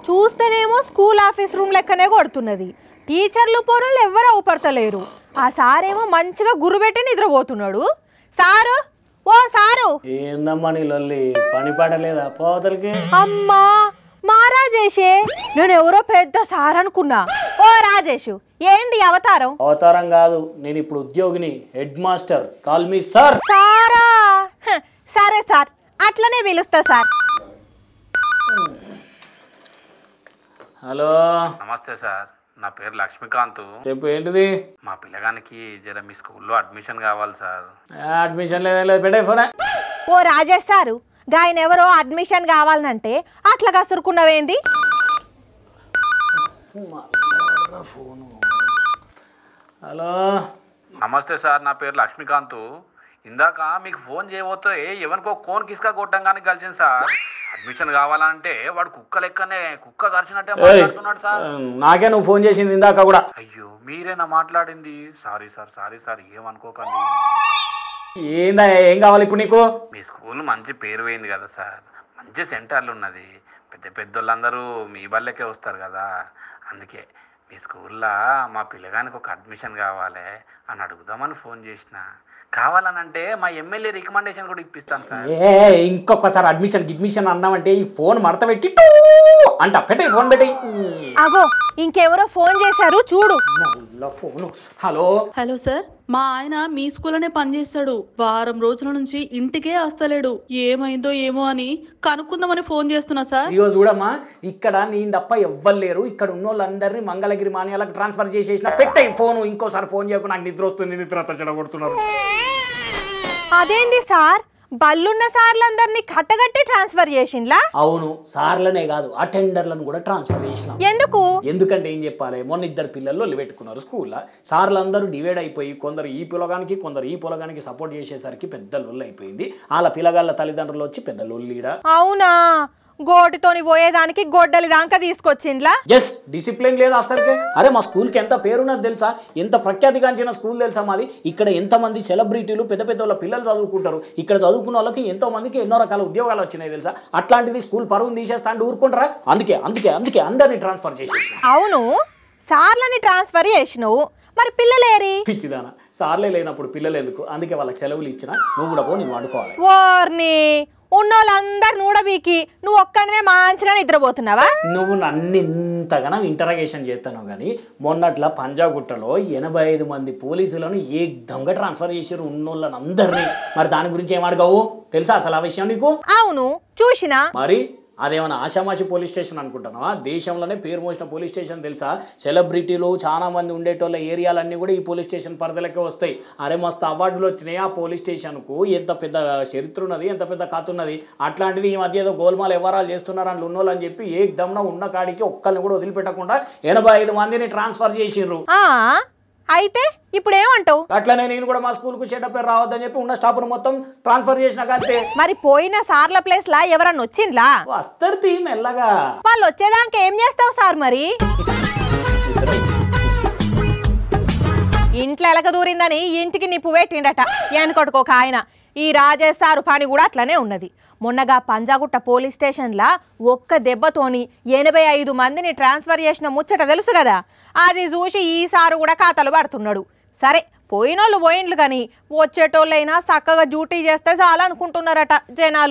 చూస్తేనేమో school office room లెక్కనే కొడుతున్నది. టీచర్లు పోరలు ఎవరు అవుపడతలేరు. ఆ సారేమో మంచిగా గుర్రుబెట్టి నిద్రపోతున్నాడు. సారు, ఓ సారు, ఏందమ్మా నీ లొల్లి? పని పడలేదా పోతలకి? అమ్మా మా రాజేషే, నేను ఎవరో పెద్ద సార్ అనుకున్నా. ఓ రాజేషు, ఏంది అవతారం? అవతారం కాదు, నేను ఇప్పుడు ఉద్యోగిని, head master. Call me sir. సారా? సరే సార్, అట్లనే పిలుస్తా సార్. హలో, నమస్తే సార్, నా పేరు లక్ష్మీకాంత్. చెప్పు, ఏంటిది? మా పిల్లగానికి జర మీ స్కూల్లో అడ్మిషన్ కావాలి సార్. అడ్మిషన్ లేదు, పెట్టే ఫోన్. ఓ రాజేష్ సారు, గాయన ఎవరో అడ్మిషన్ కావాలంటే అట్లా కసురుకున్నవేంది? హలో, నమస్తే సార్, నా పేరు లక్ష్మీకాంత్. ఇందాక మీకు ఫోన్ చేయబోతే ఎవరికో కోన్ కిస్కా కొట్టంగానే కలిసింది సార్. అడ్మిషన్ కావాలంటే వాడు కుక్క లెక్కనే, కుక్క కరిచినట్టే మాట్లాడుతున్నాడు సార్. నాకే నువ్వు ఫోన్ చేసింది ఇందాక కూడా. అయ్యో, మీరేనా మాట్లాడింది? సారీ సార్, ఏమనుకోకండి. ఏందా, ఏం కావాలి ఇప్పుడు నీకు? మీ స్కూల్ మంచి పేరు పోయింది కదా సార్, మంచి సెంటర్లు ఉన్నది. పెద్ద వాళ్ళందరూ మీ బల్లకే వస్తారు కదా, అందుకే మీ స్కూల్లో మా పిల్లగానికి ఒక అడ్మిషన్ కావాలి అని అడుగుదామని ఫోన్ చేసిన. కావాలనంటే మా ఎమ్మెల్యే రికమెండేషన్ కూడా ఇప్పిస్తాను సార్. ఇంకొకసారి అడ్మిషన్ అన్నామంటే ఈ ఫోన్ మడత పెట్టి అంట పెట్టే ఫోన్ పెట్టి. అగో, ఇంకెవరో ఫోన్ చేశారు చూడు. ఫోను. హలో హలో సార్, మా ఆయన మీ స్కూల్లోనే పనిచేస్తాడు. వారం రోజుల నుంచి ఇంటికే వస్తలేడు. ఏమైందో ఏమో అని కనుక్కుందామని ఫోన్ చేస్తున్నా సార్. ఇగో చూడమ్మా, ఇక్కడ నేను తప్ప ఎవ్వరు లేరు. ఇక్కడ ఉన్న వాళ్ళందరినీ మంగళగిరి మాన్యాలకు ట్రాన్స్ఫర్ చేసేసిన. పెట్టాయి ఫోను. ఇంకోసారి ఫోన్ చేయకు, నాకు నిద్ర వస్తుంది. నిద్ర చెడగొడుతున్నారు. అదేంది సార్, బల్లున్న సార్లందరినీ కట్టగట్టి ట్రాన్స్ఫర్ చేసిండ్లా? అవును, సార్లనే కాదు అటెండర్లను కూడా ట్రాన్స్ఫర్ చేసిన. ఎందుకు? ఎందుకంటే ఏం చెప్పాలి, మొన్న ఇద్దరు పిల్లలు పెట్టుకున్నారు స్కూల్లో. సార్లందరూ డివైడ్ అయిపోయి కొందరు ఈ పిల్లగానికి కొందరు ఈ పిల్లగానికి సపోర్ట్ చేసేసరికి పెద్ద లొల్లు అయిపోయింది. వాళ్ళ పిల్లగాళ్ళ తల్లిదండ్రులు వచ్చి పెద్ద లొల్లీడ. అవునా? గోటితోని పోయేదానికి గొడ్డలి దాకా తీసుకొచ్చిండ్లా? ఎస్, డిసిప్లిన్ లేదు అసలుకే. అరే, మా స్కూల్కి ఎంత పేరున్నది తెలుసా? ఎంత ప్రఖ్యాతిగాంచిన స్కూల్ తెలుసా మాది. ఇక్కడ ఎంతమంది సెలబ్రిటీలు పెద్ద వాళ్ళ పిల్లలు చదువుకుంటారు. ఇక్కడ చదువుకున్న వాళ్ళకి ఎంతో మందికి ఎన్నో రకాల ఉద్యోగాలు వచ్చినాయి తెలుసా. అట్లాంటిది స్కూల్ పరువును తీసేస్తా అంటే ఊరుకుంటారా? అందుకే అందరినీ ట్రాన్స్ఫర్ చేసేసిన. అవును, సార్లని ట్రాన్స్ఫర్ చేసినావు, మరి పిల్లలేరి? పిచ్చిదానా, సార్లే లేనప్పుడు పిల్లలు ఎందుకు? అందుకే వాళ్ళకి సెలవులు ఇచ్చిన. నువ్వు కూడా పో, నేను వండుకోవాలి. ఓర్ని, ఉన్నోళ్ళందరు నూడబీకి నువ్వు ఒక్కడమే మంచిగా నిద్రపోతున్నావా? నువ్వు నన్ను ఇంతగానో ఇంటరాగేషన్ చేస్తాను కానీ మొన్నట్ల పంజాగుట్టలో 85 మంది పోలీసులను ఏకంగా ట్రాన్స్ఫర్ చేసారు, ఉన్నోళ్ళని అందరినీ. మరి దాని గురించి ఏమడగావు తెలుసా అసలు ఆ విషయం నీకు? అవును, చూసినా. మరి అదేమన్నా ఆషామాషి పోలీస్ స్టేషన్ అనుకుంటున్నావా? దేశంలోనే పేరు మోసిన పోలీస్ స్టేషన్ తెలుసా? సెలబ్రిటీలు చాలా మంది ఉండేటోళ్ళ ఏరియాలన్నీ కూడా ఈ పోలీస్ స్టేషన్ పరిధిలోకే వస్తాయి. అరే, మస్తు అవార్డులు వచ్చినాయి ఆ పోలీస్ స్టేషన్కు. ఎంత పెద్ద చరిత్ర ఉన్నది, ఎంత పెద్ద కథ ఉన్నది. అట్లాంటిది ఈ మధ్య ఏదో గోల్మాల్ వ్యవహారాలు చేస్తున్నారు అని ఉన్నోళ్ళు అని చెప్పి ఏకదమ్న ఉన్న కాడికి ఒక్కరిని కూడా వదిలిపెట్టకుండా 85 మందిని ట్రాన్స్ఫర్ చేసిండ్రు. అయితే ఇప్పుడు ఏమంటావు? అట్లనే నేను కూడా మా స్కూల్కు చెడ్డ పేరు రావద్దని చెప్పి ఉన్న స్టాఫ్ను మొత్తం ట్రాన్స్ఫర్ చేసిన. అంతే. మరి పోయిన సార్ల ప్లేస్ లా ఎవరన్నా వచ్చిండ్లా? వస్తారు మెల్లగా. వాళ్ళు వచ్చేదాకా ఏం చేస్తావు సార్? మరి ఇంట్లో ఎలక దూరిందని ఇంటికి నిప్పు పెట్టిండట ఎనకొట్టుకోక ఆయన. ఈ రాజేష్ సారు పని కూడా అట్లనే ఉన్నది. మొన్నగా పంజాగుట్ట పోలీస్ స్టేషన్లా ఒక్క దెబ్బతోని 85 మందిని ట్రాన్స్ఫర్ చేసిన ముచ్చట తెలుసు కదా. అది చూసి ఈ సారు కూడా ఖాతాలు పడుతున్నాడు. సరే, పోయినోళ్ళు పోయిండ్లు కానీ వచ్చేటోళ్ళైనా చక్కగా డ్యూటీ చేస్తే చాలనుకుంటున్నారట జనాలు.